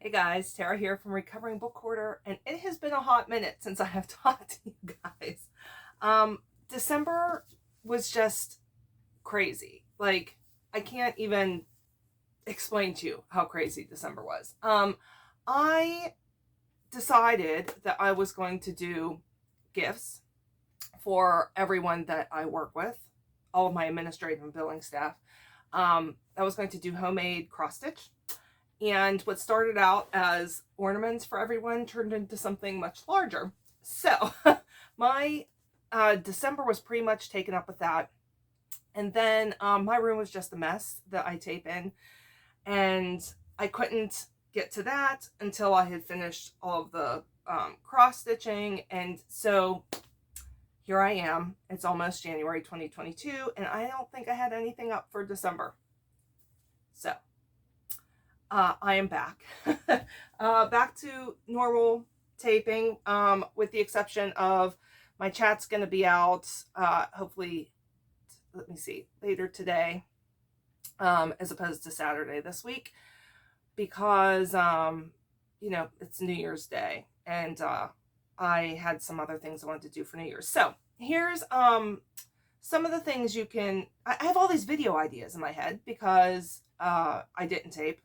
Hey guys, Tara here from Recovering Book Hoarder, and it has been a hot minute since I have talked to you guys. December was just crazy. Like, I can't even explain to you how crazy December was. I decided that I was going to do gifts for everyone that I work with, all of my administrative and billing staff. I was going to do homemade CrossStitch. And what started out as ornaments for everyone turned into something much larger. So my December was pretty much taken up with that. And then my room was just a mess that I tape in. And I couldn't get to that until I had finished all of the cross-stitching. And so here I am. It's almost January 2022, and I don't think I had anything up for December. So I am back. Back to normal taping, with the exception of my chat's going to be out, hopefully, let me see, later today, as opposed to Saturday this week, because, you know, it's New Year's Day, and I had some other things I wanted to do for New Year's. So here's some of the things you can, I have all these video ideas in my head because I didn't tape.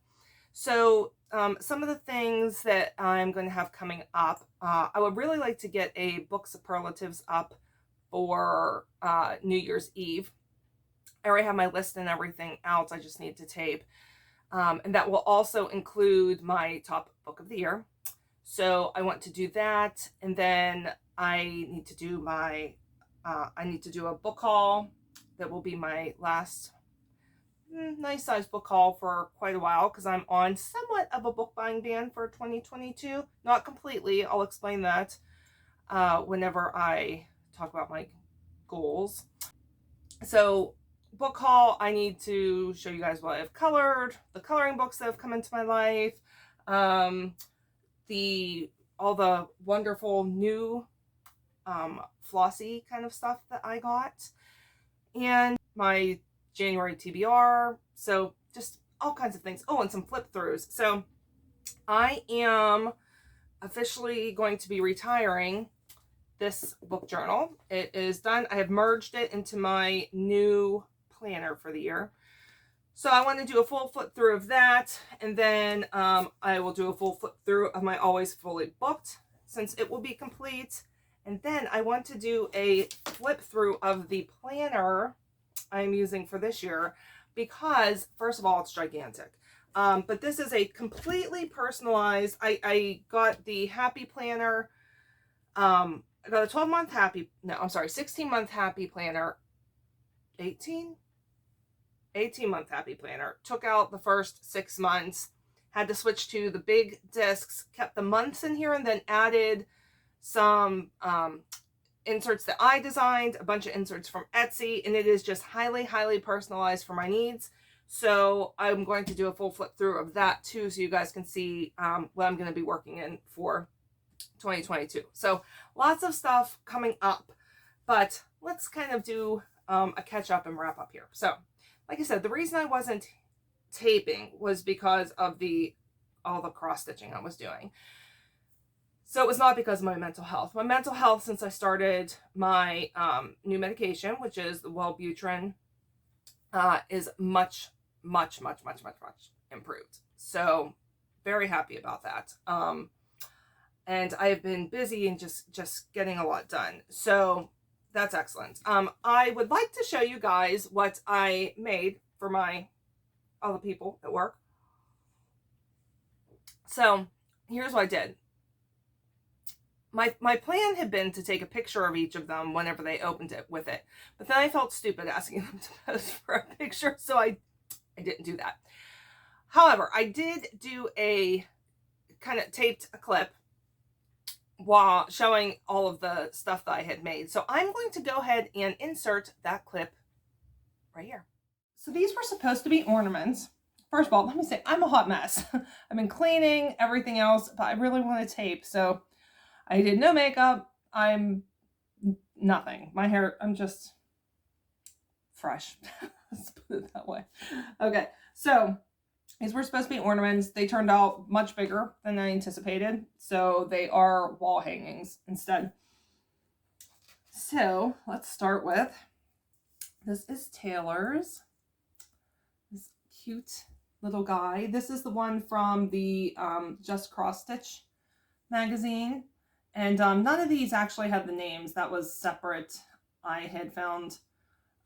So some of the things that I'm going to have coming up, I would really like to get a book superlatives up for New Year's Eve. I already have my list and everything out. I just need to tape. And that will also include my top book of the year. So I want to do that. And then I need to do my, I need to do a book haul. That will be my last nice size book haul for quite a while, because I'm on somewhat of a book buying ban for 2022. Not completely. I'll explain that whenever I talk about my goals. So book haul, I need to show you guys what I've colored, the coloring books that have come into my life, all the wonderful new Flossy kind of stuff that I got, and my January TBR. So just all kinds of things. Oh, and some flip throughs. So I am officially going to be retiring this book journal. It is done. I have merged it into my new planner for the year. So I want to do a full flip through of that, and then I will do a full flip through of my Always Fully Booked, since it will be complete. And then I want to do a flip through of the planner I'm using for this year, because first of all, it's gigantic. But this is a completely personalized, I got the Happy Planner. I got a 12-month happy, no, I'm sorry, 16-month happy planner, 18-month happy planner. Took out the first 6 months, had to switch to the big discs, kept the months in here, and then added some inserts that I designed, a bunch of inserts from Etsy, and it is just highly, highly personalized for my needs. So I'm going to do a full flip through of that too, so you guys can see what I'm going to be working in for 2022. So lots of stuff coming up, but let's kind of do a catch up and wrap up here. So like I said, the reason I wasn't taping was because of all the cross stitching I was doing. So it was not because of my mental health. My mental health, since I started my new medication, which is the Wellbutrin, is much, much, much, much, much, much improved. So very happy about that. And I have been busy and just getting a lot done. So that's excellent. I would like to show you guys what I made for all the people at work. So here's what I did. My plan had been to take a picture of each of them whenever they opened it with it. But then I felt stupid asking them to pose for a picture, so I didn't do that. However, I did do a kind of taped a clip while showing all of the stuff that I had made. So I'm going to go ahead and insert that clip right here. So these were supposed to be ornaments. First of all, let me say, I'm a hot mess. I've been cleaning, everything else, but I really want to tape, so I did no makeup. I'm nothing. My hair, I'm just fresh. Let's put it that way. Okay, so These were supposed to be ornaments. They turned out much bigger than I anticipated. So they are wall hangings instead. So let's start with, this is Taylor's. This cute little guy. This is the one from the Just CrossStitch magazine. And none of these actually had the names. That was separate. I had found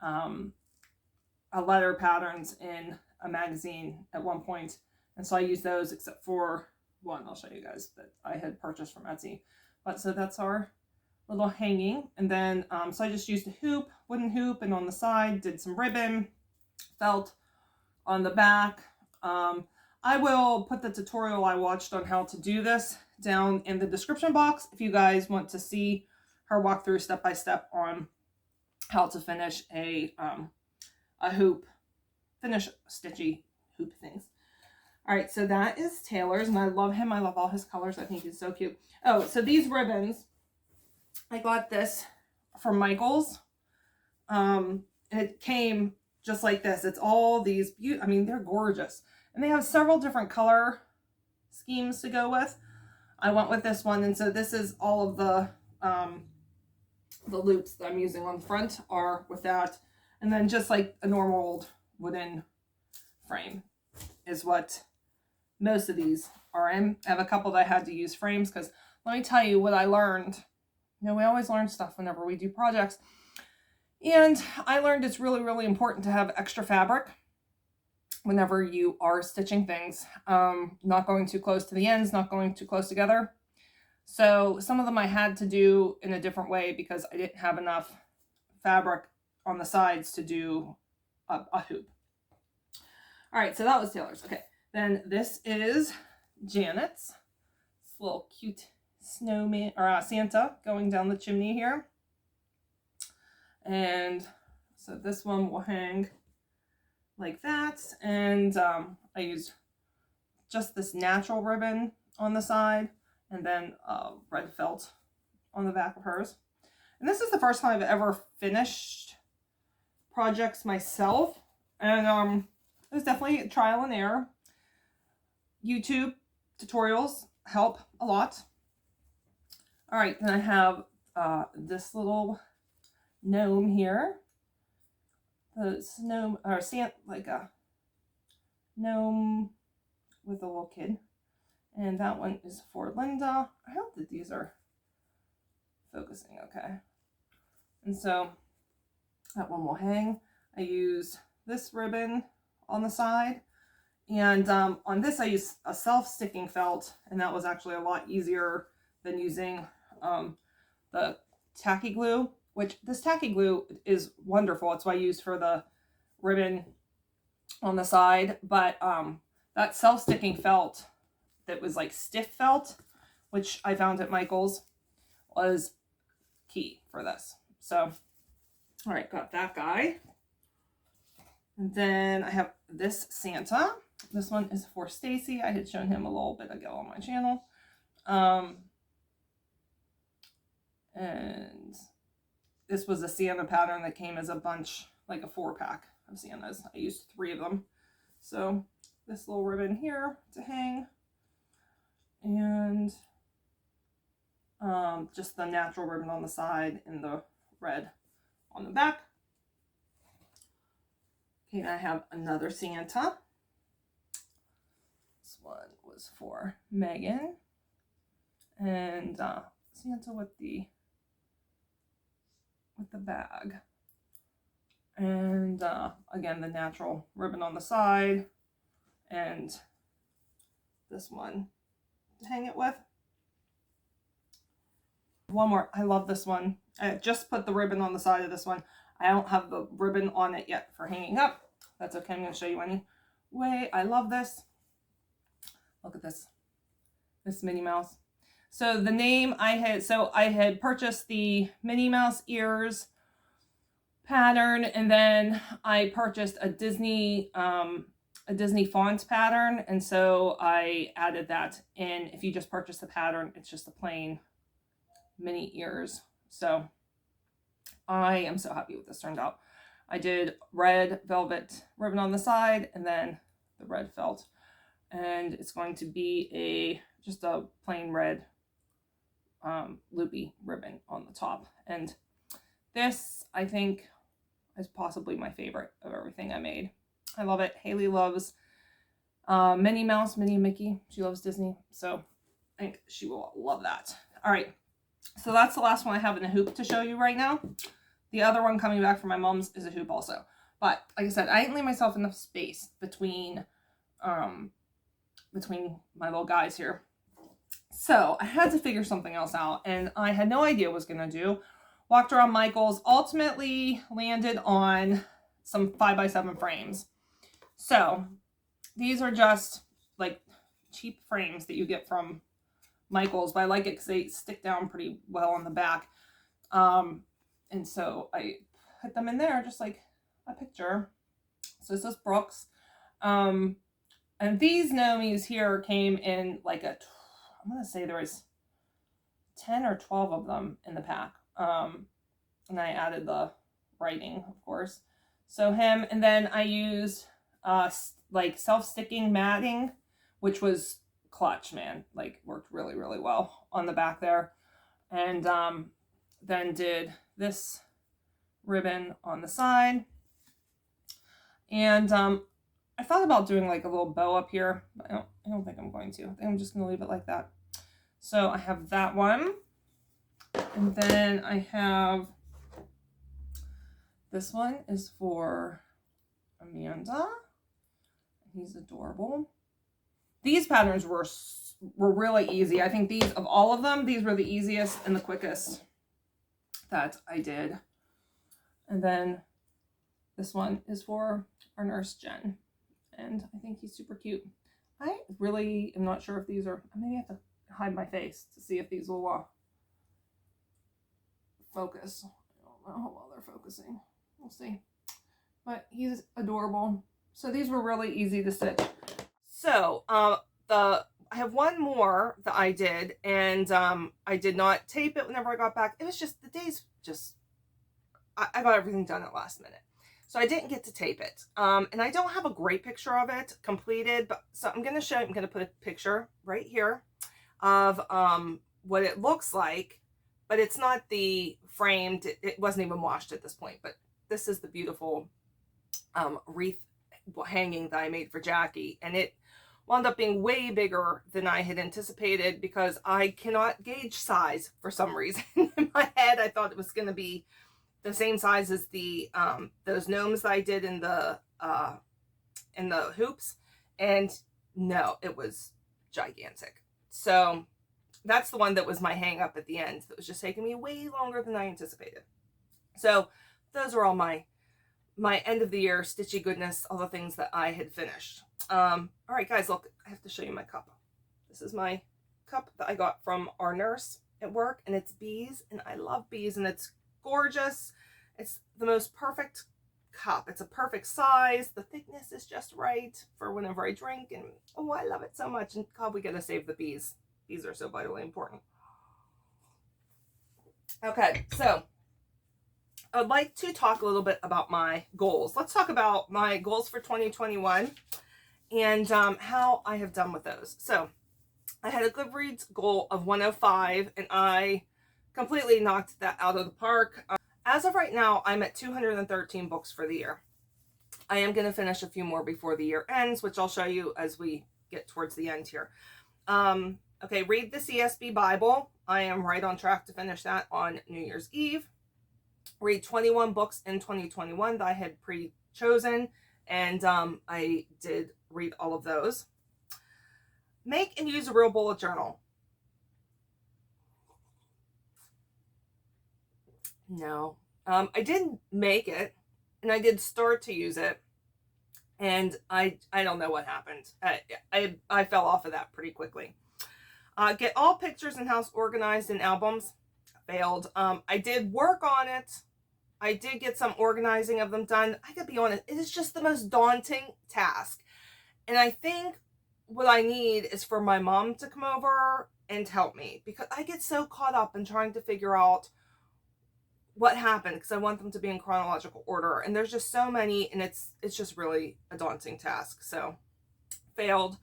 a letter patterns in a magazine at one point, and so I used those except for one I'll show you guys that I had purchased from Etsy. But so that's our little hanging. And then so I just used a hoop, wooden hoop, and on the side did some ribbon, felt on the back. I will put the tutorial I watched on how to do this down in the description box if you guys want to see her walk through step by step on how to finish a hoop, finish stitchy hoop things. All right, so that is Taylor's, and I love him. I love all his colors. I think he's so cute. Oh, so these ribbons, I got this from Michael's. It came just like this. It's all these I mean, they're gorgeous, and they have several different color schemes to go with. I went with this one, and so this is all of the loops that I'm using on the front are with that. And then just like a normal old wooden frame is what most of these are in. I have a couple that I had to use frames because let me tell you what I learned. You know, we always learn stuff whenever we do projects. And I learned it's really, really important to have extra fabric whenever you are stitching things. Not going too close to the ends, not going too close together. So some of them I had to do in a different way because I didn't have enough fabric on the sides to do a hoop. All right, so that was Taylor's. Okay, then this is Janet's. This little cute snowman or Santa going down the chimney here. And so this one will hang like that. And I used just this natural ribbon on the side and then red felt on the back of hers. And this is the first time I've ever finished projects myself, and it was definitely a trial and error. YouTube tutorials help a lot. All right, then I have this little gnome here. The gnome, or like a gnome with a little kid, and that one is for Linda. I hope that these are focusing okay. And so that one will hang. I use this ribbon on the side, and on this I use a self-sticking felt, and that was actually a lot easier than using the tacky glue, which this tacky glue is wonderful. It's what I use for the ribbon on the side, but that self-sticking felt that was like stiff felt, which I found at Michael's, was key for this. So all right, got that guy. And then I have this Santa. This one is for Stacy. I had shown him a little bit ago on my channel. And this was a Santa pattern that came as a bunch, like a 4-pack of Santas. I used 3 of them. So this little ribbon here to hang. And just the natural ribbon on the side and the red on the back. Okay, I have another Santa. This one was for Megan. And Santa with the bag. And again, the natural ribbon on the side. And this one to hang it with. One more. I love this one. I just put the ribbon on the side of this one. I don't have the ribbon on it yet for hanging up. That's okay. I'm going to show you anyway. I love this. Look at this. This Minnie Mouse. So the name I had purchased the Minnie Mouse ears pattern, and then I purchased a Disney font pattern, and so I added that in. If you just purchase the pattern, it's just a plain Minnie ears. So I am so happy with this turned out. I did red velvet ribbon on the side and then the red felt. and it's going to be just a plain red loopy ribbon on the top. And this, I think, is possibly my favorite of everything I made. I love it. Haley loves Minnie Mouse, Minnie and Mickey. She loves Disney, so I think she will love that. All right, so that's the last one I have in a hoop to show you right now. The other one coming back from my mom's is a hoop also. But like I said, I didn't leave myself enough space between my little guys here. So I had to figure something else out, and I had no idea what I was going to do. Walked around Michael's, ultimately landed on some 5x7 frames. So these are just like cheap frames that you get from Michael's, but I like it because they stick down pretty well on the back. And so I put them in there just like a picture. So this is Brooks. And these Nomis here came in like I'm going to say there was 10 or 12 of them in the pack. And I added the writing, of course. So him, and then I used like self-sticking matting, which was clutch, man. Like worked really, really well on the back there. And then did this ribbon on the side. And I thought about doing like a little bow up here, but I don't think I'm going to. I think I'm just going to leave it like that. So I have that one. And then I have this one is for Amanda. He's adorable. These patterns were really easy. I think these, of all of them, these were the easiest and the quickest that I did. And then this one is for our nurse, Jen. And I think he's super cute. I really am not sure if these are, I maybe have to hide my face to see if these will focus. I don't know how well they're focusing. We'll see. But he's adorable. So these were really easy to stitch. So I have one more that I did, and I did not tape it whenever I got back. It was just the days I got everything done at last minute. So I didn't get to tape it. And I don't have a great picture of it completed, but so I'm going to put a picture right here of what it looks like, but it's not the framed, it wasn't even washed at this point, but this is the beautiful wreath hanging that I made for Jackie, and it wound up being way bigger than I had anticipated because I cannot gauge size for some reason. In my head, I thought it was going to be the same size as the those gnomes that I did in the hoops, and no, it was gigantic. So that's the one that was my hang up at the end. That was just taking me way longer than I anticipated. So those are all my end of the year stitchy goodness, all the things that I had finished. All right, guys, look, I have to show you my cup. This is my cup that I got from our nurse at work, and it's bees, and I love bees, and it's gorgeous. It's the most perfect cup. It's a perfect size. The thickness is just right for whenever I drink, and oh, I love it so much. And God, we gotta save the bees. Bees are so vitally important. Okay, so I'd like to talk a little bit about my goals. Let's talk about my goals for 2021 and how I have done with those. So I had a Goodreads goal of 105, and I completely knocked that out of the park. As of right now, I'm at 213 books for the year. I am going to finish a few more before the year ends, which I'll show you as we get towards the end here. Okay, read the CSB Bible. I am right on track to finish that on New Year's Eve. Read 21 books in 2021 that I had pre-chosen, and I did read all of those. Make and use a real bullet journal. No, I did make it, and I did start to use it, and I don't know what happened. I fell off of that pretty quickly. Get all pictures in house organized in albums. Failed. I did work on it. I did get some organizing of them done. I gotta be honest, it is just the most daunting task. And I think what I need is for my mom to come over and help me, because I get so caught up in trying to figure out what happened, because I want them to be in chronological order. And there's just so many, and it's just really a daunting task. So failed.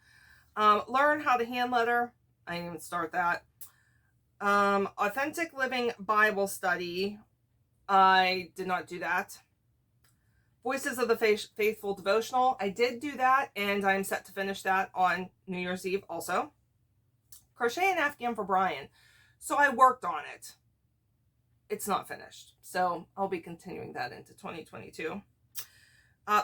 Learn how to hand letter. I didn't even start that. Authentic Living Bible Study. I did not do that. Voices of the Faithful Devotional. I did do that, and I'm set to finish that on New Year's Eve also. Crochet an Afghan for Brian. So I worked on it. It's not finished. So I'll be continuing that into 2022.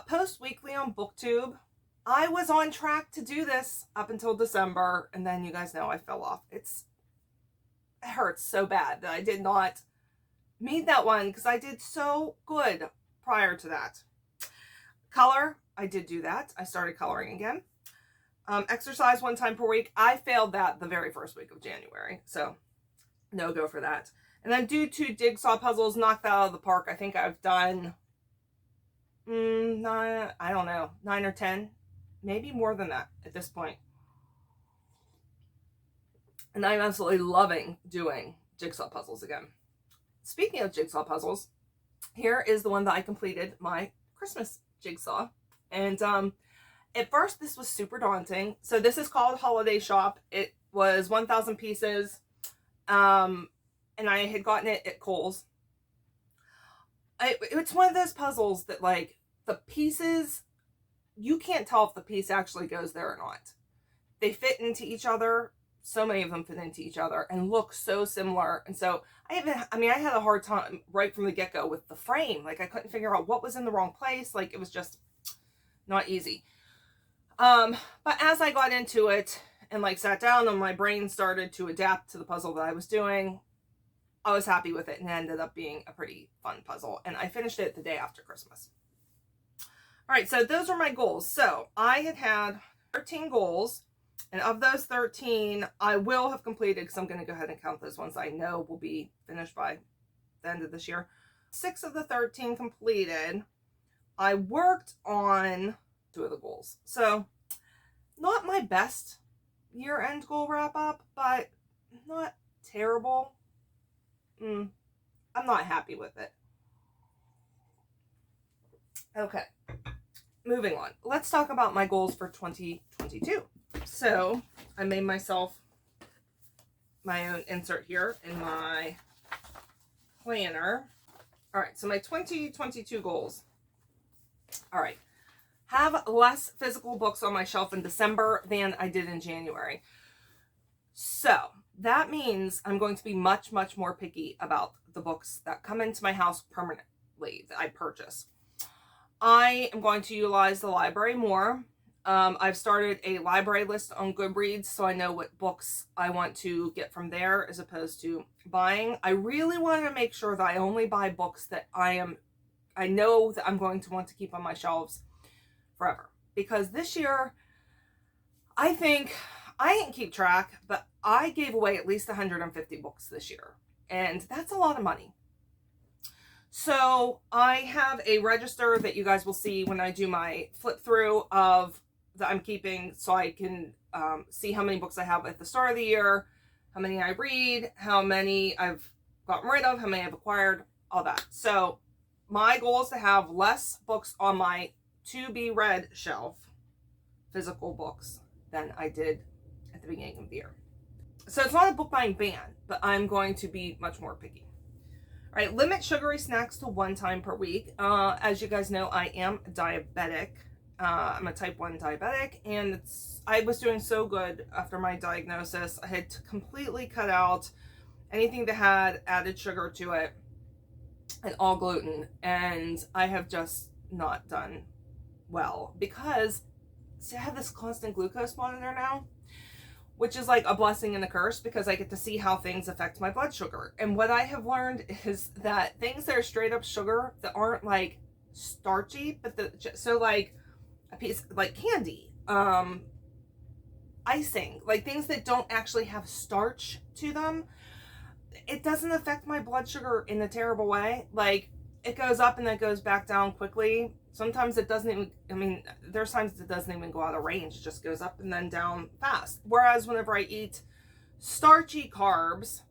Post weekly on BookTube. I was on track to do this up until December, and then you guys know I fell off. It hurts so bad that I did not meet that one because I did so good prior to that. Color, I did do that. I started coloring again. Exercise 1 time per week. I failed that the very first week of January, so no go for that. And then do 2 jigsaw puzzles, knocked that out of the park. I think I've done 9, I don't know, 9 or 10, maybe more than that at this point. And I'm absolutely loving doing jigsaw puzzles again. Speaking of jigsaw puzzles, here is the one that I completed, my Christmas jigsaw. And at first this was super daunting. So this is called Holiday Shop. It was 1,000 pieces. And I had gotten it at Kohl's. It's one of those puzzles that, like, the pieces, you can't tell if the piece actually goes there or not. They fit into each other. So many of them fit into each other and look so similar. And so I had a hard time right from the get-go with the frame. Like, I couldn't figure out what was in the wrong place. Like, it was just not easy. But as I got into it and, like, sat down and my brain started to adapt to the puzzle that I was doing, I was happy with it, and it ended up being a pretty fun puzzle. And I finished it the day after Christmas. All right, so those are my goals. So I had 13 goals. And of those 13, I will have completed, because I'm going to go ahead and count those ones I know will be finished by the end of this year. 6 of the 13 completed. I worked on 2 of the goals. So not my best year-end goal wrap-up, but not terrible. I'm not happy with it. Okay, moving on. Let's talk about my goals for 2022. So I made myself my own insert here in my planner. All right, so my 2022 goals. All right, have less physical books on my shelf in December than I did in January. So that means I'm going to be much, much more picky about the books that come into my house permanently that I purchase. I am going to utilize the library more. I've started a library list on Goodreads, so I know what books I want to get from there as opposed to buying. I really want to make sure that I only buy books that I know that I'm going to want to keep on my shelves forever. Because this year, I think, I didn't keep track, but I gave away at least 150 books this year. And that's a lot of money. So I have a register that you guys will see when I do my flip through of that I'm keeping, so I can see how many books I have at the start of the year, how many I read, how many I've gotten rid of, how many I've acquired, all that. So my goal is to have less books on my to be read shelf, physical books, than I did at the beginning of the year. So it's not a book buying ban, but I'm going to be much more picky. All right, limit sugary snacks to 1 time per week. As you guys know, I am diabetic. I'm a type 1 diabetic, and I was doing so good after my diagnosis. I had to completely cut out anything that had added sugar to it and all gluten, and I have just not done well because I have this constant glucose monitor now, which is like a blessing and a curse because I get to see how things affect my blood sugar. And what I have learned is that things that are straight up sugar that aren't like starchy, but so like a piece like candy, icing, like things that don't actually have starch to them, it doesn't affect my blood sugar in a terrible way. Like it goes up and then it goes back down quickly. Sometimes it doesn't even, there's times it doesn't even go out of range. It just goes up and then down fast. Whereas whenever I eat starchy carbs,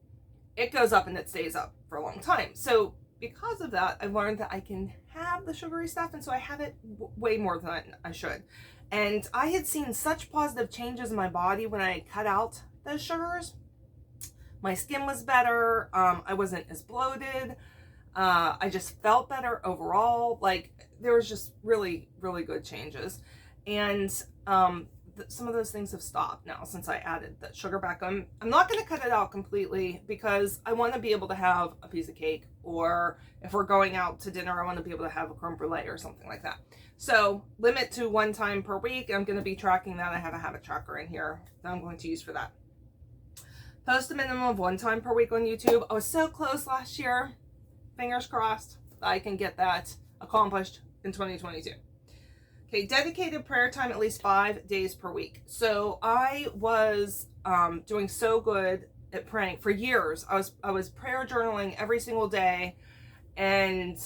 it goes up and it stays up for a long time. So because of that, I've learned that I can have the sugary stuff, and so I have it way more than I should. And I had seen such positive changes in my body when I cut out those sugars. My skin was better. I wasn't as bloated. I just felt better overall. Like, there was just really, really good changes. And some of those things have stopped now since I added the sugar back on. I'm not going to cut it out completely because I want to be able to have a piece of cake, or if we're going out to dinner, I want to be able to have a creme brulee or something like that. So limit to 1 time per week. I'm going to be tracking that. I have a habit tracker in here that I'm going to use for that. Post a minimum of 1 time per week on YouTube. I was so close last year. Fingers crossed that I can get that accomplished in 2022. Okay, dedicated prayer time at least 5 days per week. So I was doing so good at praying for years. I was prayer journaling every single day, and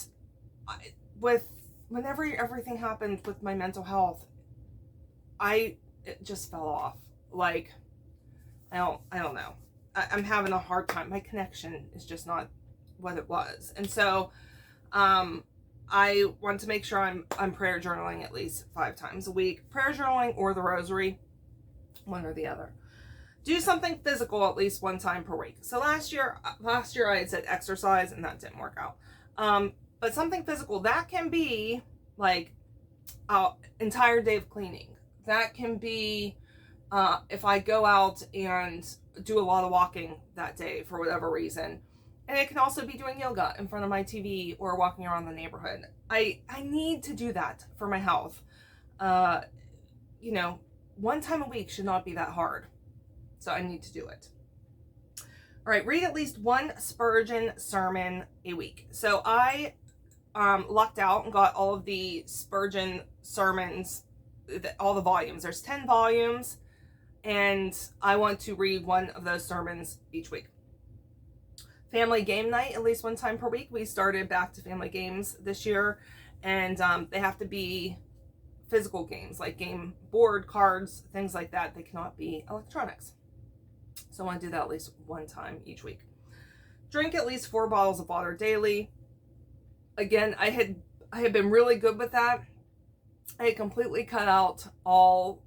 whenever everything happened with my mental health, it just fell off. Like, I don't know. I'm having a hard time. My connection is just not what it was, and so I want to make sure I'm prayer journaling at least 5 times a week. Prayer journaling or the rosary, one or the other. Do something physical at least 1 time per week. So last year I had said exercise, and that didn't work out. But something physical, that can be like an entire day of cleaning. That can be if I go out and do a lot of walking that day for whatever reason. And it can also be doing yoga in front of my TV or walking around the neighborhood. I need to do that for my health. 1 time a week should not be that hard. So I need to do it. All right, read at least 1 Spurgeon sermon a week. So I lucked out and got all of the Spurgeon sermons, all the volumes. There's 10 volumes, and I want to read 1 of those sermons each week. Family game night at least 1 time per week. We started back to family games this year, and they have to be physical games, like game board, cards, things like that. They cannot be electronics. So I want to do that at least 1 time each week. Drink at least 4 bottles of water daily. Again, I had been really good with that. I had completely cut out all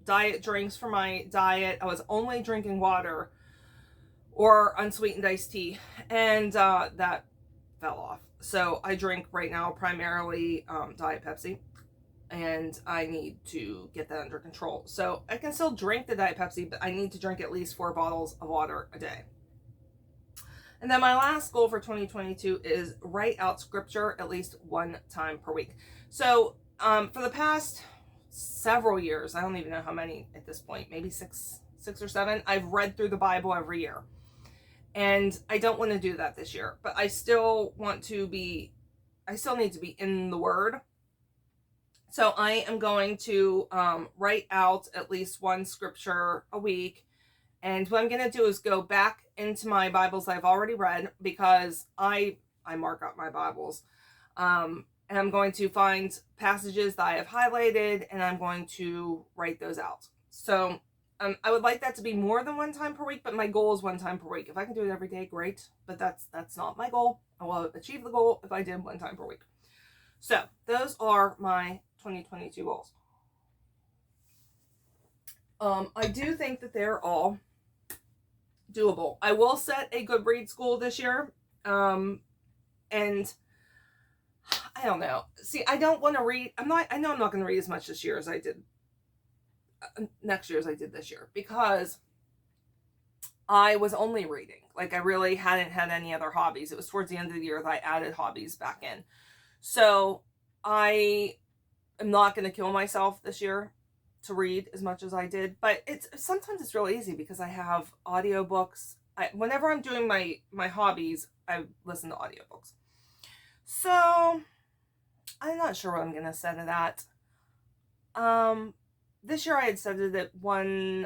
diet drinks from my diet. I was only drinking water or unsweetened iced tea, and that fell off. So I drink right now primarily Diet Pepsi, and I need to get that under control. So I can still drink the Diet Pepsi, but I need to drink at least 4 bottles of water a day. And then my last goal for 2022 is write out scripture at least 1 time per week. So for the past several years, I don't even know how many at this point, maybe six or 7, I've read through the Bible every year. And I don't want to do that this year, but I still need to be in the Word. So I am going to write out at least 1 scripture a week. And what I'm going to do is go back into my Bibles I've already read, because I mark up my Bibles. And I'm going to find passages that I have highlighted, and I'm going to write those out. So I would like that to be more than 1 time per week, but my goal is 1 time per week. If I can do it every day, great. But that's not my goal. I will achieve the goal if I did 1 time per week. So those are my 2022 goals. I do think that they're all doable. I will set a Goodreads goal this year. And I don't know. See, I don't want to read. I know I'm not going to read as much this year as I did next year as I did this year, because I was only reading. Like, I really hadn't had any other hobbies. It was towards the end of the year that I added hobbies back in. So I am not going to kill myself this year to read as much as I did, but sometimes it's really easy because I have audiobooks. Whenever I'm doing my hobbies, I listen to audiobooks. So I'm not sure what I'm going to set it at. This year I had set it at 1,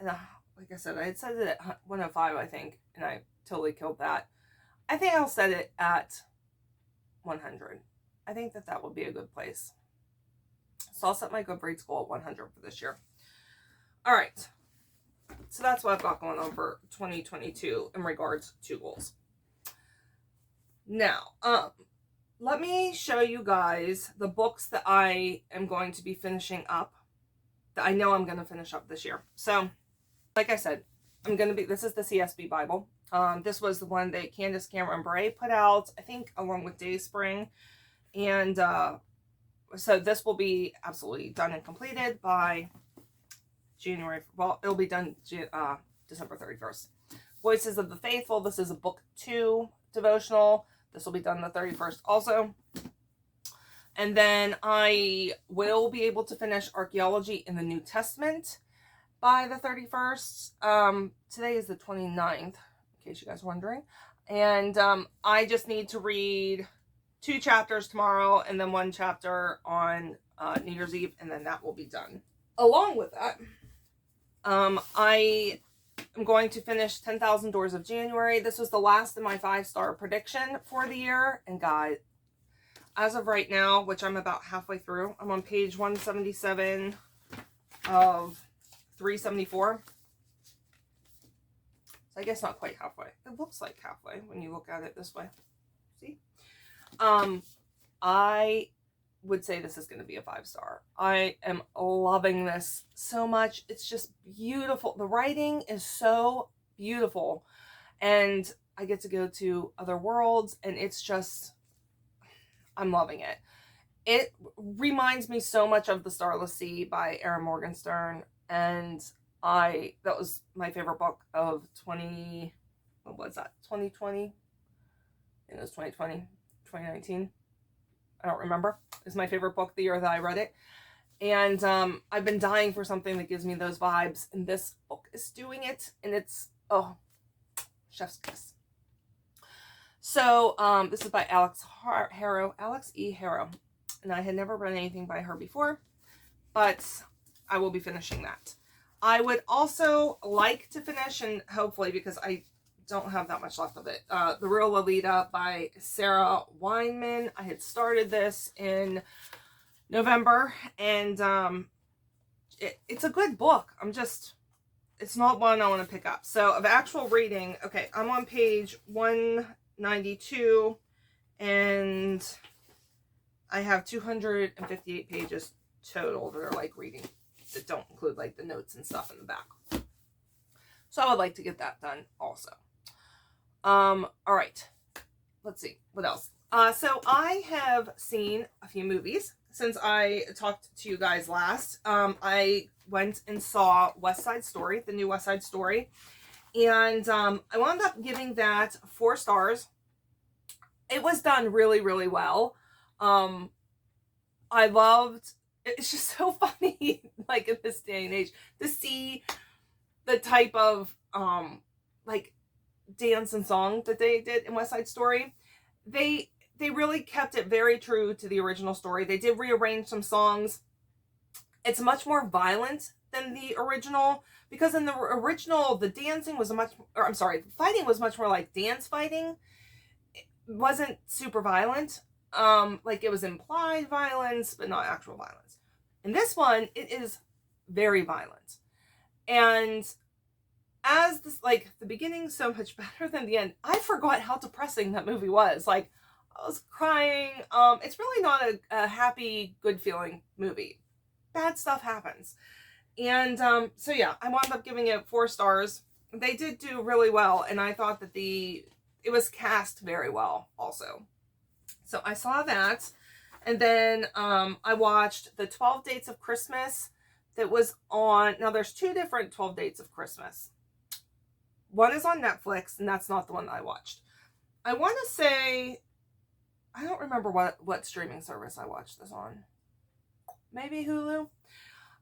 like I said, I had set it at 105, I think, and I totally killed that. I think I'll set it at 100. I think that would be a good place. So I'll set my Goodreads goal at 100 for this year. All right. So that's what I've got going on for 2022 in regards to goals. Now, let me show you guys the books that I am going to be finishing up, that I know I'm going to finish up this year. So, like I said, this is the CSB Bible. This was the one that Candace Cameron Bray put out, I think, along with Dayspring. And so this will be absolutely done and completed by January. Well, it'll be done December 31st. Voices of the Faithful. This is a book 2 devotional. This will be done the 31st also. And then I will be able to finish Archaeology in the New Testament by the 31st. Today is the 29th, in case you guys are wondering. And I just need to read 2 chapters tomorrow and then 1 chapter on New Year's Eve, and then that will be done. Along with that, I am going to finish 10,000 Doors of January. This was the last of my 5-star prediction for the year. And guys, as of right now, which I'm about halfway through, I'm on page 177 of 374. So I guess not quite halfway. It looks like halfway when you look at it this way. See? I would say this is going to be a 5-star. I am loving this so much. It's just beautiful. The writing is so beautiful, and I get to go to other worlds, and it's just, I'm loving it. It reminds me so much of The Starless Sea by Erin Morgenstern, and that was my favorite book of 2020. It was 2019. I don't remember. It's my favorite book the year that I read it. And I've been dying for something that gives me those vibes. And this book is doing it. And it's, oh, chef's kiss. So this is by Alex E. Harrow. And I had never read anything by her before. But I will be finishing that. I would also like to finish, and hopefully, because I don't have that much left of it, The Real Lolita by Sarah Weinman. I had started this in November, and it's a good book. It's not one I want to pick up. So of actual reading, okay, I'm on page 192, and I have 258 pages total that are like reading, that don't include like the notes and stuff in the back. So I would like to get that done also. All right, let's see what else. So I have seen a few movies since I talked to you guys last. I went and saw West Side Story, the new West Side Story, and I wound up giving that 4 stars. It was done really, really well. I loved, it's just so funny, like in this day and age, to see the type of like dance and song that they did in West Side Story. They really kept it very true to the original story. They did rearrange some songs. It's much more violent than the original, because in the original, the fighting was much more like dance fighting. It wasn't super violent. Like it was implied violence, but not actual violence. In this one, it is very violent. And as this, like, the beginning so much better than the end, I forgot how depressing that movie was. Like, I was crying. It's really not a happy, good feeling movie. Bad stuff happens. And so yeah, I wound up giving it 4 stars. They did do really well, and I thought that it was cast very well also. So I saw that, and then I watched the 12 Dates of Christmas that was on. Now there's 2 different 12 Dates of Christmas. One is on Netflix, and that's not the one that I watched. I want to say, I don't remember what streaming service I watched this on. Maybe Hulu.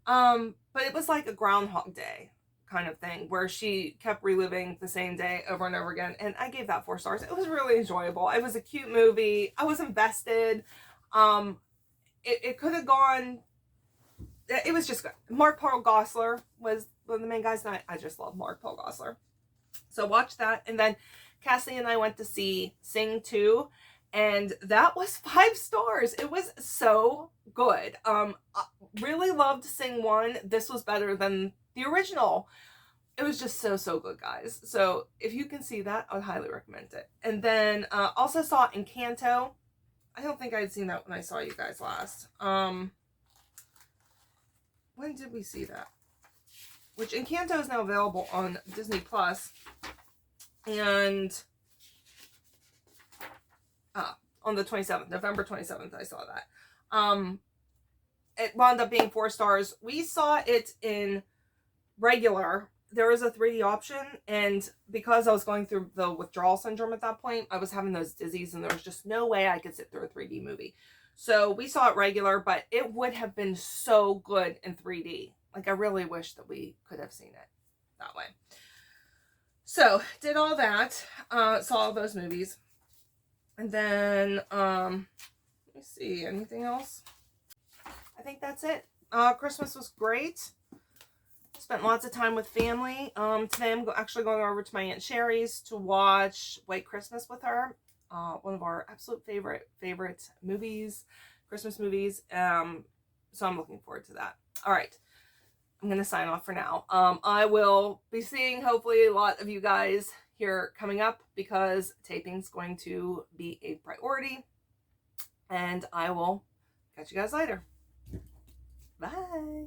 But it was like a Groundhog Day kind of thing, where she kept reliving the same day over and over again. And I gave that 4 stars. It was really enjoyable. It was a cute movie. I was invested. It could have gone. It was just good. Mark Paul Gosselaar was one of the main guys, and I just love Mark Paul Gosselaar. So watch that. And then Cassie and I went to see Sing 2, and that was 5 stars. It was so good. I really loved Sing 1. This was better than the original. It was just so good, guys. So if you can see that, I would highly recommend it. And then also saw Encanto. I don't think I had seen that when I saw you guys last. When did we see that? Which Encanto is now available on Disney Plus. And on the 27th, November 27th, I saw that. It wound up being 4 stars. We saw it in regular. There was a 3D option, and because I was going through the withdrawal syndrome at that point, I was having those dizzies, and there was just no way I could sit through a 3D movie. So we saw it regular, but it would have been so good in 3D. Like, I really wish that we could have seen it that way. So, did all that, saw all those movies. And then, let me see, anything else? I think that's it. Christmas was great. Spent lots of time with family. Today I'm actually going over to my Aunt Sherry's to watch White Christmas with her. One of our absolute favorite movies, Christmas movies. So I'm looking forward to that. All right. I'm going to sign off for now. I will be seeing hopefully a lot of you guys here coming up because taping's going to be a priority. And I will catch you guys later. Bye.